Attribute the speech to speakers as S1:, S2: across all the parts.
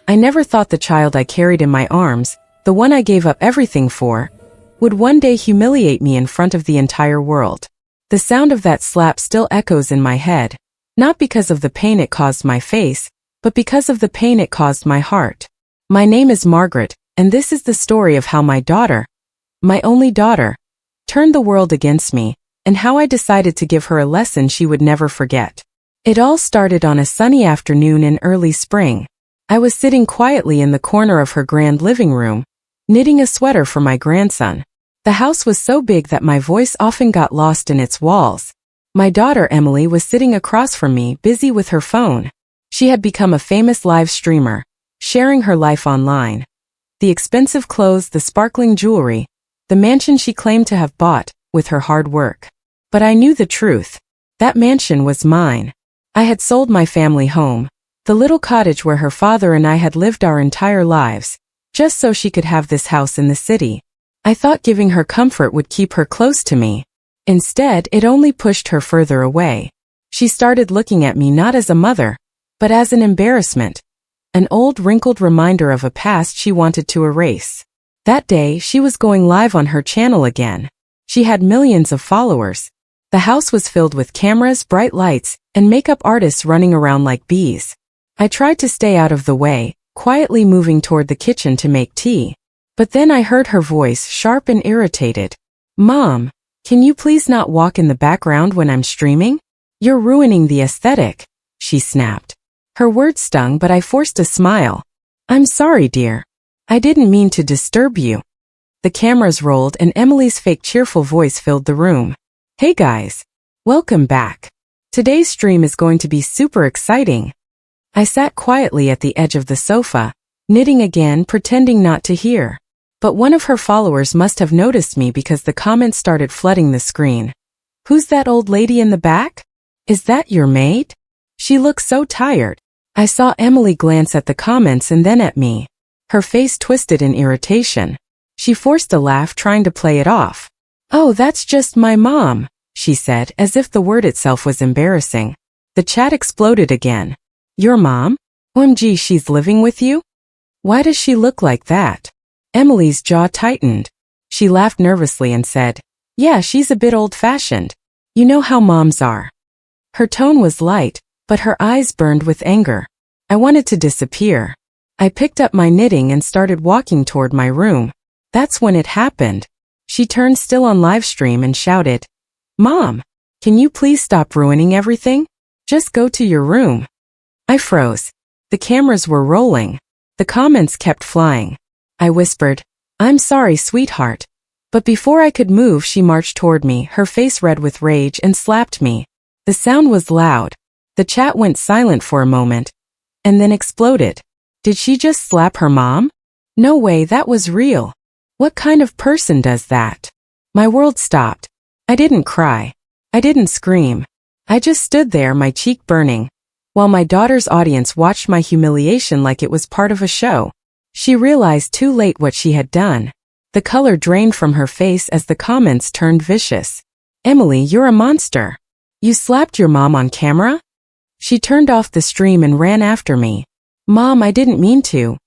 S1: I never thought the child I carried in my arms, the one I gave up everything for, would one day humiliate me in front of the entire world. The sound of that slap still echoes in my head, not because of the pain it caused my face, but because of the pain it caused my heart. My name is Margaret, and this is the story of how my daughter, my only daughter, turned the world against me, and how I decided to give her a lesson she would never forget. It all started on a sunny afternoon in early spring. I was sitting quietly in the corner of her grand living room, knitting a sweater for my grandson. The house was so big that my voice often got lost in its walls. My daughter Emily was sitting across from me, busy with her phone. She had become a famous live streamer, sharing her life online. The expensive clothes, the sparkling jewelry, the mansion she claimed to have bought with her hard work. But I knew the truth. That mansion was mine. I had sold my family home, the little cottage where her father and I had lived our entire lives, just so she could have this house in the city. I thought giving her comfort would keep her close to me. Instead, it only pushed her further away. She started looking at me not as a mother, but as an embarrassment, an old wrinkled reminder of a past she wanted to erase. That day, she was going live on her channel again. She had millions of followers. The house was filled with cameras, bright lights, and makeup artists running around like bees. I tried to stay out of the way, quietly moving toward the kitchen to make tea. But then I heard her voice, sharp and irritated. "Mom, can you please not walk in the background when I'm streaming? You're ruining the aesthetic," she snapped. Her words stung, but I forced a smile. "I'm sorry, dear. I didn't mean to disturb you." The cameras rolled and Emily's fake cheerful voice filled the room. "Hey guys. Welcome back. Today's stream is going to be super exciting." I sat quietly at the edge of the sofa, knitting again, pretending not to hear. But one of her followers must have noticed me because the comments started flooding the screen. "Who's that old lady in the back? Is that your maid? She looks so tired." I saw Emily glance at the comments and then at me. Her face twisted in irritation. She forced a laugh, trying to play it off. "Oh, that's just my mom," she said, as if the word itself was embarrassing. The chat exploded again. "Your mom? OMG, she's living with you? Why does she look like that?" Emily's jaw tightened. She laughed nervously and said, "Yeah, she's a bit old-fashioned. You know how moms are." Her tone was light, but her eyes burned with anger. I wanted to disappear. I picked up my knitting and started walking toward my room. That's when it happened. She turned, still on live stream, and shouted, "Mom, can you please stop ruining everything? Just go to your room." I froze. The cameras were rolling. The comments kept flying. I whispered, "I'm sorry, sweetheart." But before I could move, she marched toward me, her face red with rage, and slapped me. The sound was loud. The chat went silent for a moment, and then exploded. Did she just slap her mom? No way, that was real. What kind of person does that? My world stopped. I didn't cry. I didn't scream. I just stood there, my cheek burning, while my daughter's audience watched my humiliation like it was part of a show. She realized too late what she had done. The color drained from her face as the comments turned vicious. "Emily, you're a monster. You slapped your mom on camera?" She turned off the stream and ran after me. "Mom, I didn't mean to."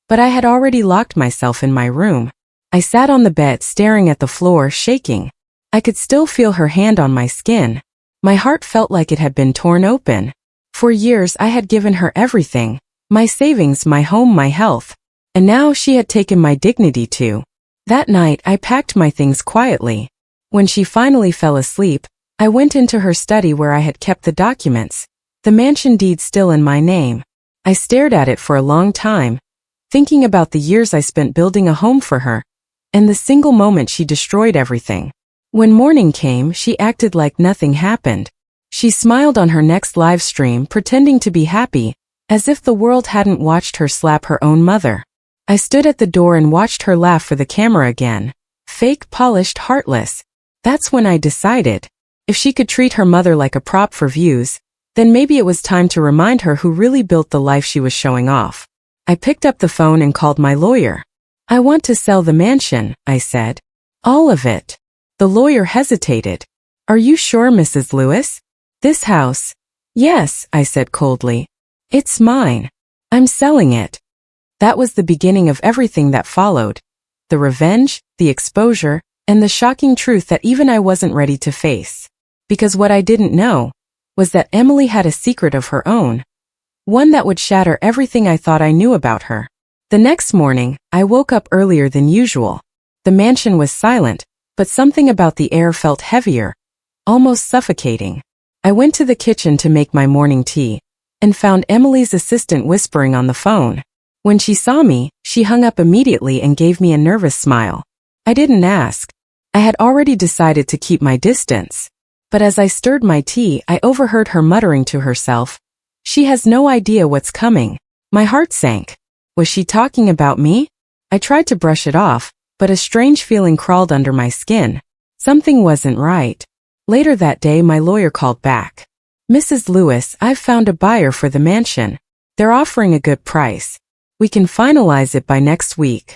S1: But I had already locked myself in my room. I sat on the bed, staring at the floor, shaking. I could still feel her hand on my skin. My heart felt like it had been torn open. For years I had given her everything, my savings, my home, my health. And now she had taken my dignity too. That night I packed my things quietly. When she finally fell asleep, I went into her study where I had kept the documents, the mansion deed still in my name. I stared at it for a long time, thinking about the years I spent building a home for her, and the single moment she destroyed everything. When morning came, she acted like nothing happened. She smiled on her next live stream, pretending to be happy, as if the world hadn't watched her slap her own mother. I stood at the door and watched her laugh for the camera again. Fake, polished, heartless. That's when I decided, if she could treat her mother like a prop for views, then maybe it was time to remind her who really built the life she was showing off. I picked up the phone and called my lawyer. "I want to sell the mansion," I said. "All of it." The lawyer hesitated. "Are you sure, Mrs. Lewis? This house?" "Yes," I said coldly. "It's mine. I'm selling it." That was the beginning of everything that followed. The revenge, the exposure, and the shocking truth that even I wasn't ready to face. Because what I didn't know was that Emily had a secret of her own. One that would shatter everything I thought I knew about her. The next morning, I woke up earlier than usual. The mansion was silent, but something about the air felt heavier, almost suffocating. I went to the kitchen to make my morning tea, and found Emily's assistant whispering on the phone. When she saw me, she hung up immediately and gave me a nervous smile. I didn't ask. I had already decided to keep my distance. But as I stirred my tea, I overheard her muttering to herself, "She has no idea what's coming." My heart sank. Was she talking about me? I tried to brush it off, but a strange feeling crawled under my skin. Something wasn't right. Later that day, my lawyer called back. "Mrs. Lewis, I've found a buyer for the mansion. They're offering a good price. We can finalize it by next week."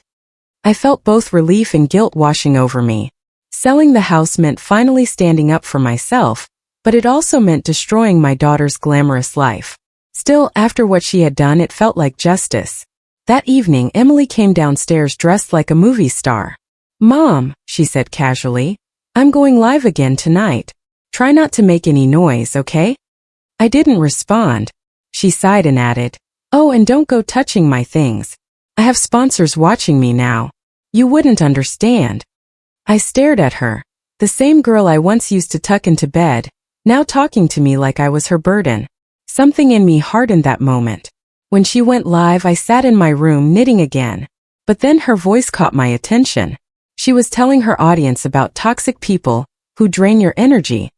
S1: I felt both relief and guilt washing over me. Selling the house meant finally standing up for myself, but it also meant destroying my daughter's glamorous life. Still, after what she had done, it felt like justice. That evening, Emily came downstairs dressed like a movie star. "Mom," she said casually, "I'm going live again tonight. Try not to make any noise, okay?" I didn't respond. She sighed and added, "Oh, and don't go touching my things. I have sponsors watching me now. You wouldn't understand." I stared at her. The same girl I once used to tuck into bed, now talking to me like I was her burden. Something in me hardened that moment. When she went live, I sat in my room knitting again. But then her voice caught my attention. She was telling her audience about toxic people who drain your energy,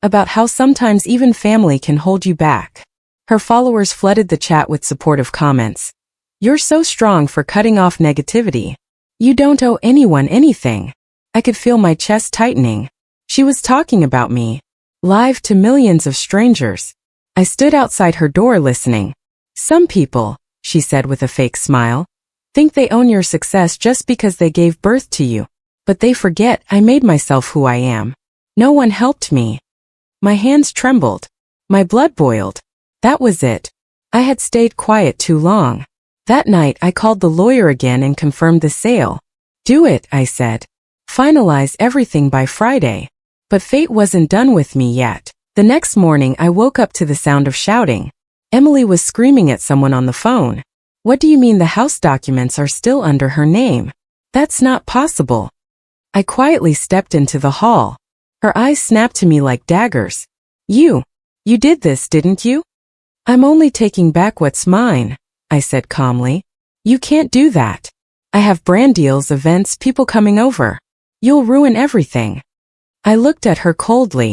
S1: about how sometimes even family can hold you back. Her followers flooded the chat with supportive comments. "You're so strong for cutting off negativity. You don't owe anyone anything." I could feel my chest tightening. She was talking about me, live to millions of strangers. I stood outside her door listening. "Some people," she said with a fake smile, "think they own your success just because they gave birth to you. But they forget I made myself who I am. No one helped me." My hands trembled. My blood boiled. That was it. I had stayed quiet too long. That night, I called the lawyer again and confirmed the sale. "Do it," I said. "Finalize everything by Friday." But fate wasn't done with me yet. The next morning, I woke up to the sound of shouting. Emily was screaming at someone on the phone. "What do you mean the house documents are still under her name? That's not possible." I quietly stepped into the hall. Her eyes snapped to me like daggers. You did this, didn't you?" "I'm only taking back what's mine," I said calmly. "You can't do that. I have brand deals, events, people coming over. You'll ruin everything." I looked at her coldly.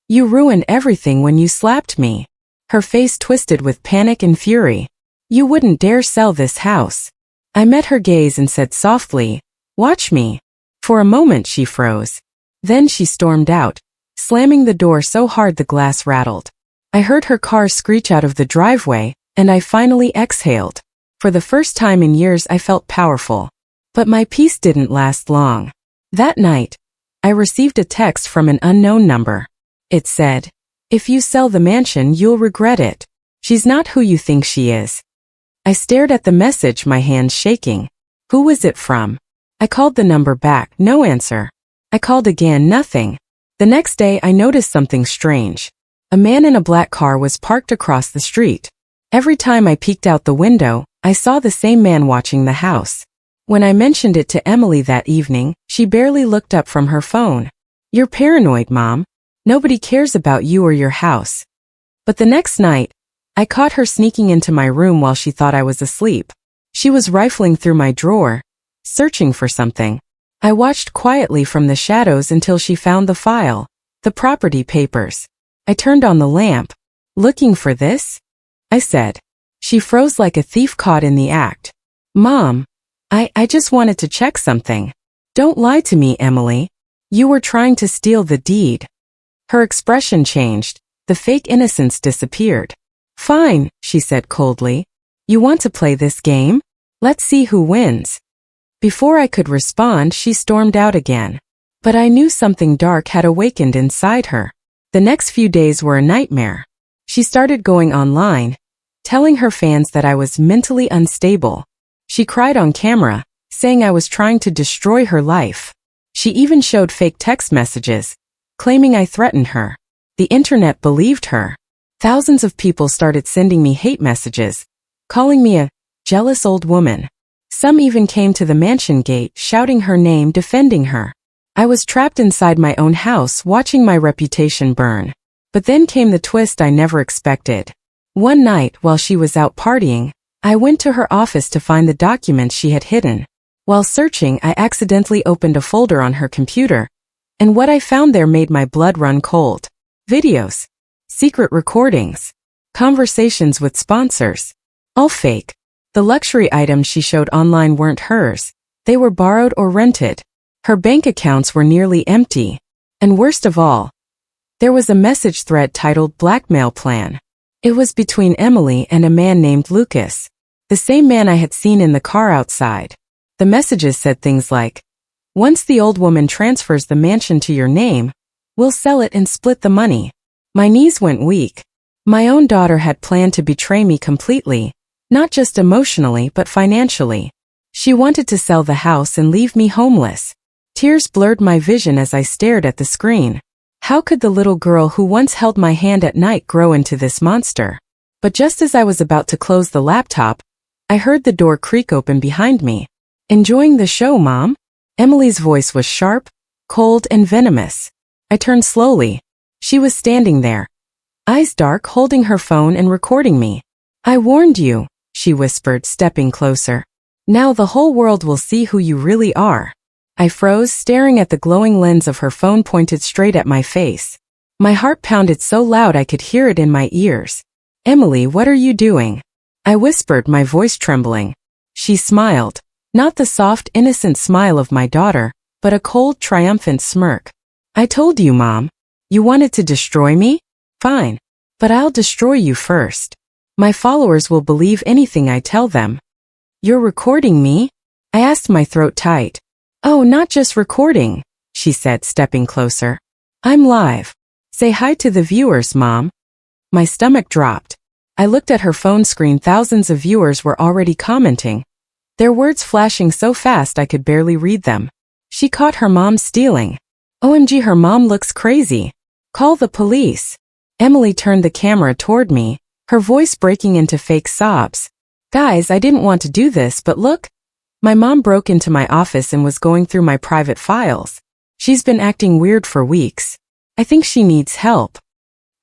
S1: "You ruined everything when you slapped me." Her face twisted with panic and fury. "You wouldn't dare sell this house." I met her gaze and said softly, "Watch me." For a moment she froze. Then she stormed out, slamming the door so hard the glass rattled. I heard her car screech out of the driveway, and I finally exhaled. For the first time in years I felt powerful. But my peace didn't last long. That night, I received a text from an unknown number. It said, "If you sell the mansion, you'll regret it. She's not who you think she is." I stared at the message, my hands shaking. Who was it from? I called the number back, no answer. I called again, nothing. The next day I noticed something strange. A man in a black car was parked across the street. Every time I peeked out the window, I saw the same man watching the house. When I mentioned it to Emily that evening, she barely looked up from her phone. "You're paranoid, Mom. Nobody cares about you or your house." But the next night, I caught her sneaking into my room while she thought I was asleep. She was rifling through my drawer, searching for something. I watched quietly from the shadows until she found the file, the property papers. I turned on the lamp. "Looking for this?" I said. She froze like a thief caught in the act. "Mom, I just wanted to check something." "Don't lie to me, Emily. You were trying to steal the deed." Her expression changed. The fake innocence disappeared. "Fine," she said coldly. "You want to play this game? Let's see who wins." Before I could respond, she stormed out again. But I knew something dark had awakened inside her. The next few days were a nightmare. She started going online, telling her fans that I was mentally unstable. She cried on camera, saying I was trying to destroy her life. She even showed fake text messages, claiming I threatened her. The internet believed her. Thousands of people started sending me hate messages, calling me a jealous old woman. Some even came to the mansion gate shouting her name, defending her. I was trapped inside my own house watching my reputation burn. But then came the twist I never expected. One night, while she was out partying, I went to her office to find the documents she had hidden. While searching, I accidentally opened a folder on her computer, and what I found there made my blood run cold. Videos, secret recordings, conversations with sponsors. All fake. The luxury items she showed online weren't hers. They were borrowed or rented. Her bank accounts were nearly empty. And worst of all, there was a message thread titled Blackmail Plan. It was between Emily and a man named Lucas, the same man I had seen in the car outside. The messages said things like, "Once the old woman transfers the mansion to your name, we'll sell it and split the money." My knees went weak. My own daughter had planned to betray me completely, not just emotionally but financially. She wanted to sell the house and leave me homeless. Tears blurred my vision as I stared at the screen. How could the little girl who once held my hand at night grow into this monster? But just as I was about to close the laptop, I heard the door creak open behind me. "Enjoying the show, Mom?" Emily's voice was sharp, cold, and venomous. I turned slowly. She was standing there, eyes dark, holding her phone and recording me. "I warned you," she whispered, stepping closer. "Now the whole world will see who you really are." I froze, staring at the glowing lens of her phone pointed straight at my face. My heart pounded so loud I could hear it in my ears. "Emily, what are you doing?" I whispered, my voice trembling. She smiled, not the soft, innocent smile of my daughter, but a cold, triumphant smirk. "I told you, Mom. You wanted to destroy me? Fine. But I'll destroy you first. My followers will believe anything I tell them." "You're recording me?" I asked, my throat tight. "Oh, not just recording," she said, stepping closer. "I'm live. Say hi to the viewers, Mom." My stomach dropped. I looked at her phone screen. Thousands of viewers were already commenting, their words flashing so fast I could barely read them. "She caught her mom stealing. OMG, her mom looks crazy. Call the police." Emily turned the camera toward me, her voice breaking into fake sobs. "Guys, I didn't want to do this, but look. My mom broke into my office and was going through my private files. She's been acting weird for weeks. I think she needs help."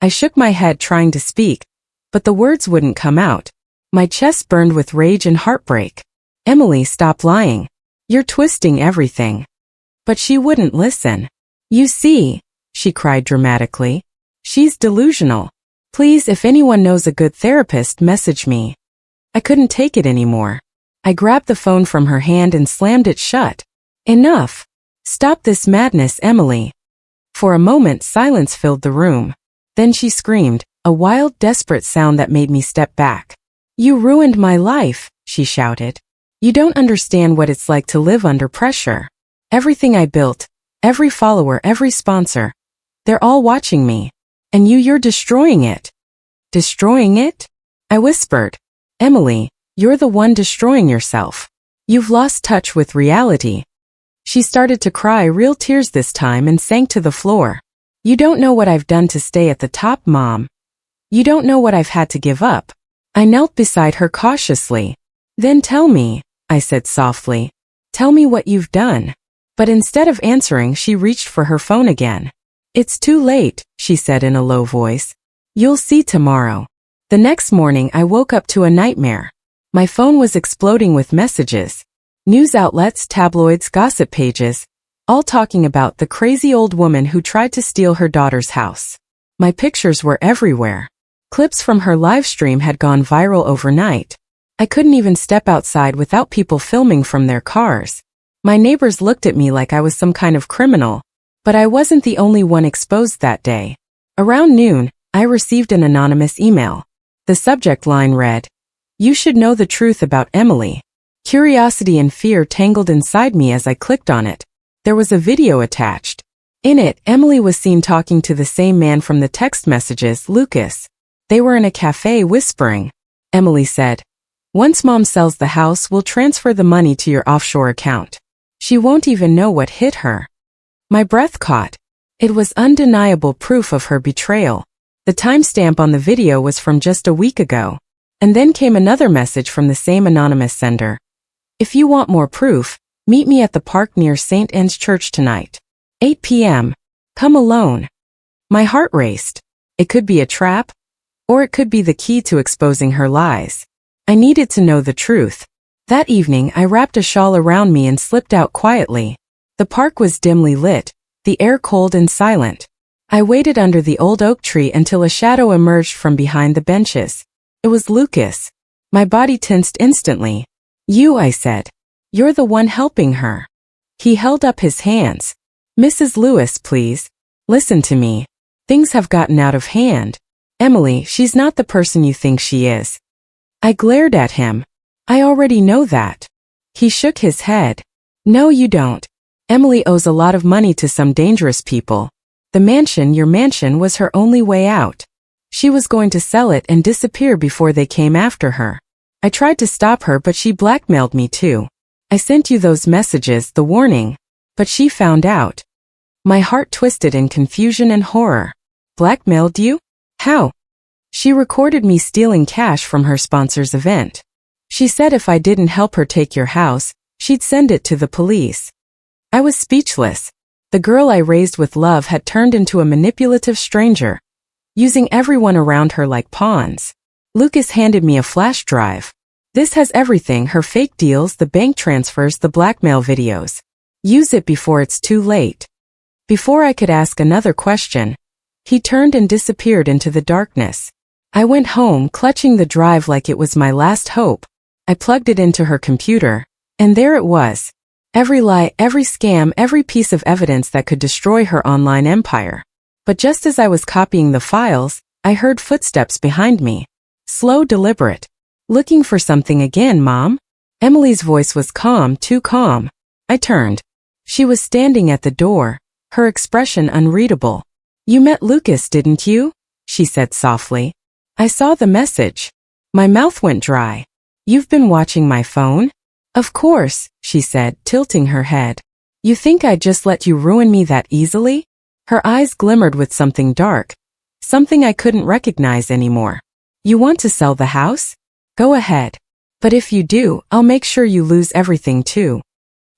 S1: I shook my head, trying to speak, but the words wouldn't come out. My chest burned with rage and heartbreak. "Emily, stop lying. You're twisting everything." But she wouldn't listen. "You see," she cried dramatically, "she's delusional. Please, if anyone knows a good therapist, message me." I couldn't take it anymore. I grabbed the phone from her hand and slammed it shut. "Enough. Stop this madness, Emily." For a moment, silence filled the room. Then she screamed, a wild, desperate sound that made me step back. "You ruined my life," she shouted. "You don't understand what it's like to live under pressure. Everything I built, every follower, every sponsor, they're all watching me. And you're destroying it." "Destroying it?" I whispered. "Emily, you're the one destroying yourself. You've lost touch with reality." She started to cry, real tears this time, and sank to the floor. "You don't know what I've done to stay at the top, Mom. You don't know what I've had to give up." I knelt beside her cautiously. "Then tell me," I said softly. "Tell me what you've done." But instead of answering, she reached for her phone again. "It's too late," she said in a low voice. "You'll see tomorrow." The next morning, I woke up to a nightmare. My phone was exploding with messages. News outlets, tabloids, gossip pages, all talking about the crazy old woman who tried to steal her daughter's house. My pictures were everywhere. Clips from her live stream had gone viral overnight. I couldn't even step outside without people filming from their cars. My neighbors looked at me like I was some kind of criminal, but I wasn't the only one exposed that day. Around noon, I received an anonymous email. The subject line read, "You should know the truth about Emily." Curiosity and fear tangled inside me as I clicked on it. There was a video attached. In it, Emily was seen talking to the same man from the text messages, Lucas. They were in a cafe whispering. Emily said, Once Mom sells the house, we'll transfer the money to your offshore account. She won't even know what hit her. My breath caught. It was undeniable proof of her betrayal. The timestamp on the video was from just a week ago. And then came another message from the same anonymous sender. If you want more proof, meet me at the park near St. Anne's Church tonight. 8 p.m. Come alone. My heart raced. It could be a trap, or it could be the key to exposing her lies. I needed to know the truth. That evening I wrapped a shawl around me and slipped out quietly. The park was dimly lit, the air cold and silent. I waited under the old oak tree until a shadow emerged from behind the benches. It was Lucas. My body tensed instantly. You, I said. You're the one helping her. He held up his hands. Mrs. Lewis, please. Listen to me. Things have gotten out of hand. Emily, she's not the person you think she is. I glared at him. I already know that. He shook his head. No, you don't. Emily owes a lot of money to some dangerous people. The mansion, your mansion, was her only way out. She was going to sell it and disappear before they came after her. I tried to stop her, but she blackmailed me too. I sent you those messages, the warning. But she found out. My heart twisted in confusion and horror. Blackmailed you? How? She recorded me stealing cash from her sponsor's event. She said if I didn't help her take your house, she'd send it to the police. I was speechless. The girl I raised with love had turned into a manipulative stranger, using everyone around her like pawns. Lucas handed me a flash drive. This has everything: her fake deals, the bank transfers, the blackmail videos. Use it before it's too late. Before I could ask another question, he turned and disappeared into the darkness. I went home, clutching the drive like it was my last hope. I plugged it into her computer, and there it was. Every lie, every scam, every piece of evidence that could destroy her online empire. But just as I was copying the files, I heard footsteps behind me. Slow, deliberate. Looking for something again, Mom? Emily's voice was calm, too calm. I turned. She was standing at the door, her expression unreadable. You met Lucas, didn't you? She said softly. I saw the message. My mouth went dry. You've been watching my phone? Of course, she said, tilting her head. You think I'd just let you ruin me that easily? Her eyes glimmered with something dark, something I couldn't recognize anymore. You want to sell the house? Go ahead. But if you do, I'll make sure you lose everything too.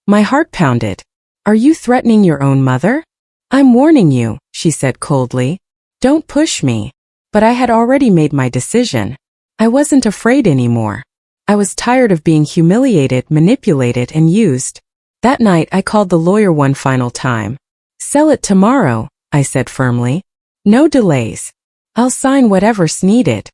S1: My heart pounded. Are you threatening your own mother? I'm warning you, she said coldly. Don't push me. But I had already made my decision. I wasn't afraid anymore. I was tired of being humiliated, manipulated, and used. That night I called the lawyer one final time. Sell it tomorrow, I said firmly. No delays. I'll sign whatever's needed.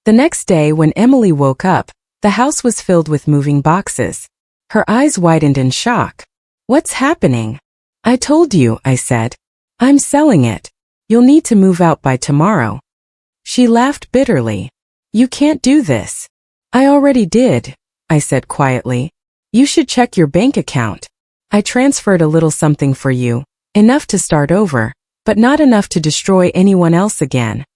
S1: The next day when Emily woke up, the house was filled with moving boxes. Her eyes widened in shock. What's happening? I told you, I said. I'm selling it. You'll need to move out by tomorrow. She laughed bitterly. You can't do this. I already did, I said quietly. You should check your bank account. I transferred a little something for you, enough to start over, but not enough to destroy anyone else again.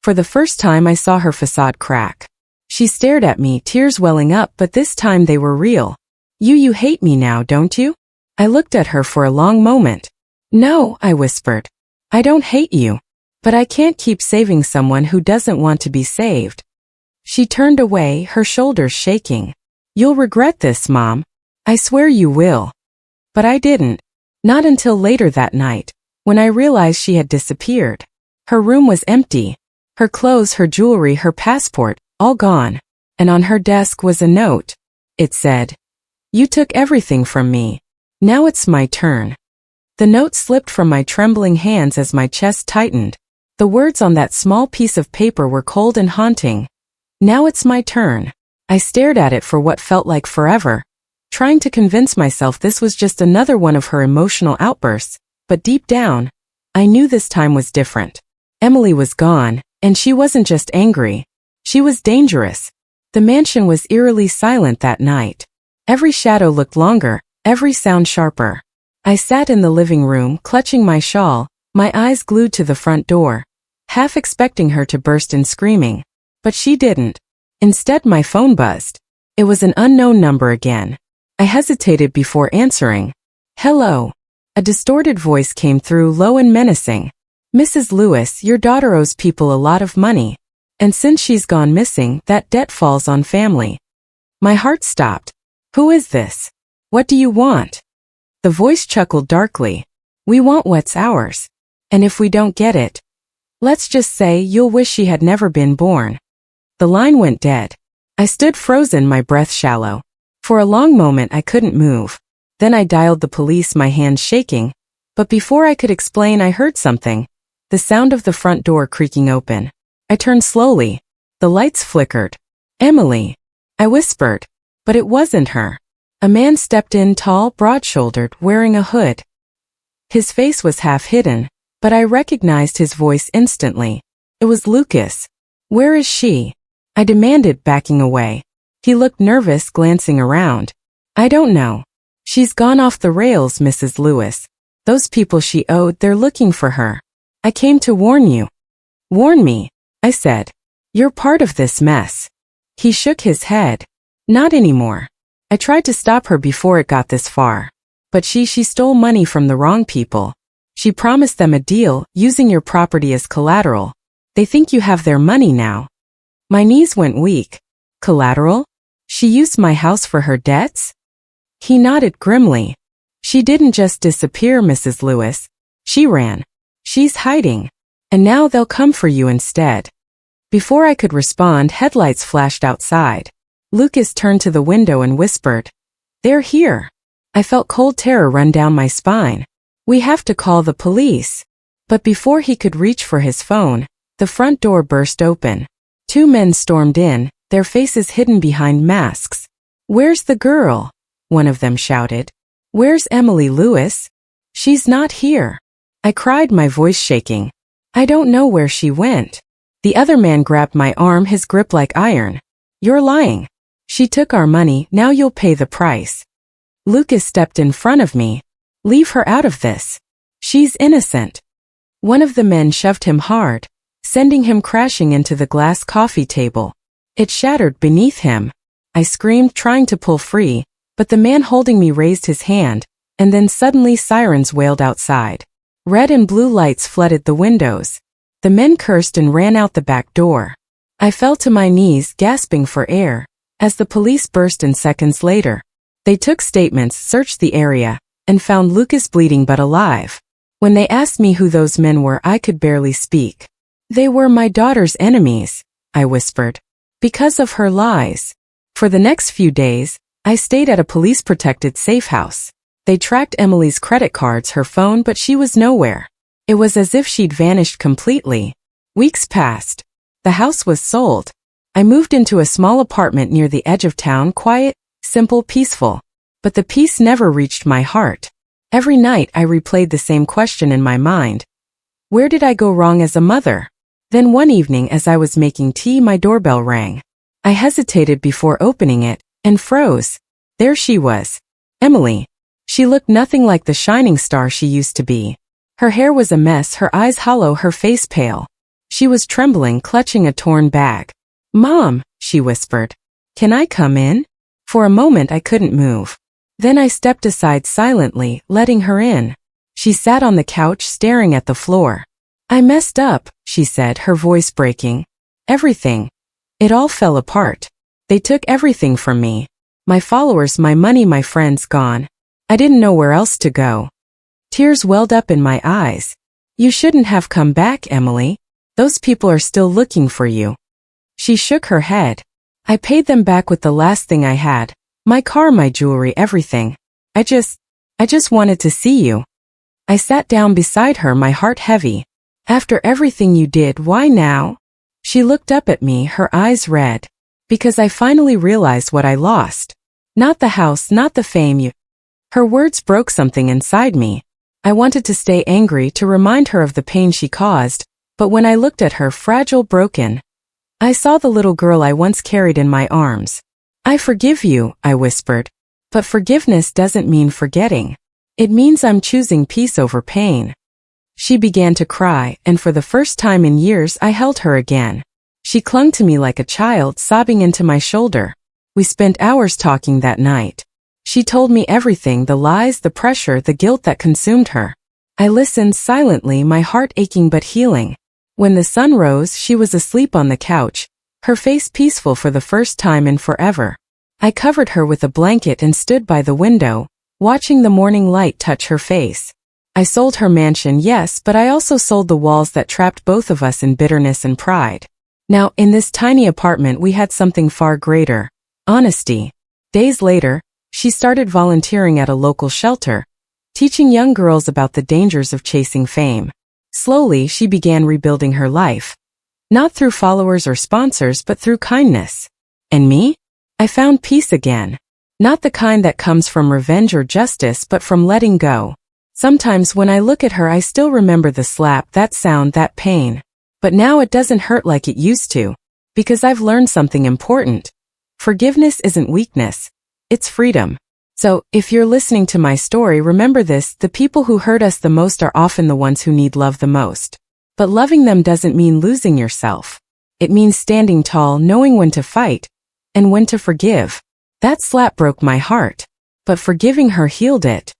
S1: For the first time I saw her facade crack. She stared at me, tears welling up, but this time they were real. You hate me now, don't you? I looked at her for a long moment. No, I whispered. I don't hate you. But I can't keep saving someone who doesn't want to be saved. She turned away, her shoulders shaking. You'll regret this, Mom. I swear you will. But I didn't. Not until later that night, when I realized she had disappeared. Her room was empty. Her clothes, her jewelry, her passport, all gone. And on her desk was a note. It said, You took everything from me. Now it's my turn. The note slipped from my trembling hands as my chest tightened. The words on that small piece of paper were cold and haunting. Now it's my turn. I stared at it for what felt like forever, trying to convince myself this was just another one of her emotional outbursts, but deep down, I knew this time was different. Emily was gone, and she wasn't just angry. She was dangerous. The mansion was eerily silent that night. Every shadow looked longer, every sound sharper. I sat in the living room, clutching my shawl, my eyes glued to the front door, half expecting her to burst in screaming. But she didn't. Instead, my phone buzzed. It was an unknown number again. I hesitated before answering. Hello. A distorted voice came through, low and menacing. Mrs. Lewis, your daughter owes people a lot of money. And since she's gone missing, that debt falls on family. My heart stopped. Who is this? What do you want? The voice chuckled darkly. We want what's ours. And if we don't get it, let's just say you'll wish she had never been born. The line went dead. I stood frozen, my breath shallow. For a long moment I couldn't move. Then I dialed the police, my hands shaking. But before I could explain, I heard something. The sound of the front door creaking open. I turned slowly. The lights flickered. Emily. I whispered. But it wasn't her. A man stepped in, tall, broad-shouldered, wearing a hood. His face was half hidden, but I recognized his voice instantly. It was Lucas. Where is she? I demanded, backing away. He looked nervous, glancing around. I don't know. She's gone off the rails, Mrs. Lewis. Those people she owed, they're looking for her. I came to warn you. Warn me, I said. You're part of this mess. He shook his head. Not anymore. I tried to stop her before it got this far. But she stole money from the wrong people. She promised them a deal, using your property as collateral. They think you have their money now. My knees went weak. Collateral? She used my house for her debts? He nodded grimly. She didn't just disappear, Mrs. Lewis. She ran. She's hiding. And now they'll come for you instead. Before I could respond, headlights flashed outside. Lucas turned to the window and whispered, They're here. I felt cold terror run down my spine. We have to call the police. But before he could reach for his phone, the front door burst open. Two men stormed in, their faces hidden behind masks. Where's the girl? One of them shouted. Where's Emily Lewis? She's not here. I cried, my voice shaking. I don't know where she went. The other man grabbed my arm, his grip like iron. You're lying. She took our money, now you'll pay the price. Lucas stepped in front of me. Leave her out of this. She's innocent. One of the men shoved him hard, sending him crashing into the glass coffee table. It shattered beneath him. I screamed, trying to pull free, but the man holding me raised his hand, and then suddenly sirens wailed outside. Red and blue lights flooded the windows. The men cursed and ran out the back door. I fell to my knees, gasping for air, as the police burst in seconds later. They took statements, searched the area, and found Lucas bleeding but alive. When they asked me who those men were, I could barely speak. They were my daughter's enemies, I whispered. Because of her lies. For the next few days, I stayed at a police-protected safe house. They tracked Emily's credit cards, her phone, but she was nowhere. It was as if she'd vanished completely. Weeks passed. The house was sold. I moved into a small apartment near the edge of town, quiet, simple, peaceful. But the peace never reached my heart. Every night I replayed the same question in my mind. Where did I go wrong as a mother? Then one evening as I was making tea, my doorbell rang. I hesitated before opening it, and froze. There she was. Emily. She looked nothing like the shining star she used to be. Her hair was a mess, her eyes hollow, her face pale. She was trembling, clutching a torn bag. Mom, she whispered. Can I come in? For a moment I couldn't move. Then I stepped aside silently, letting her in. She sat on the couch, staring at the floor. I messed up, she said, her voice breaking. Everything. It all fell apart. They took everything from me. My followers, my money, my friends, gone. I didn't know where else to go. Tears welled up in my eyes. You shouldn't have come back, Emily. Those people are still looking for you. She shook her head. I paid them back with the last thing I had. My car, my jewelry, everything. I just wanted to see you. I sat down beside her, my heart heavy. After everything you did, why now? She looked up at me, her eyes red. Because I finally realized what I lost. Not the house, not the fame. Her words broke something inside me. I wanted to stay angry, to remind her of the pain she caused, but when I looked at her, fragile, broken, I saw the little girl I once carried in my arms. I forgive you, I whispered. But forgiveness doesn't mean forgetting. It means I'm choosing peace over pain. She began to cry, and for the first time in years I held her again. She clung to me like a child, sobbing into my shoulder. We spent hours talking that night. She told me everything, the lies, the pressure, the guilt that consumed her. I listened silently, my heart aching but healing. When the sun rose, she was asleep on the couch, her face peaceful for the first time in forever. I covered her with a blanket and stood by the window, watching the morning light touch her face. I sold her mansion, yes, but I also sold the walls that trapped both of us in bitterness and pride. Now, in this tiny apartment we had something far greater: honesty. Days later, she started volunteering at a local shelter, teaching young girls about the dangers of chasing fame. Slowly, she began rebuilding her life. Not through followers or sponsors, but through kindness. And me? I found peace again. Not the kind that comes from revenge or justice, but from letting go. Sometimes when I look at her, I still remember the slap, that sound, that pain. But now it doesn't hurt like it used to. Because I've learned something important. Forgiveness isn't weakness. It's freedom. So, if you're listening to my story, remember this: the people who hurt us the most are often the ones who need love the most. But loving them doesn't mean losing yourself. It means standing tall, knowing when to fight, and when to forgive. That slap broke my heart. But forgiving her healed it.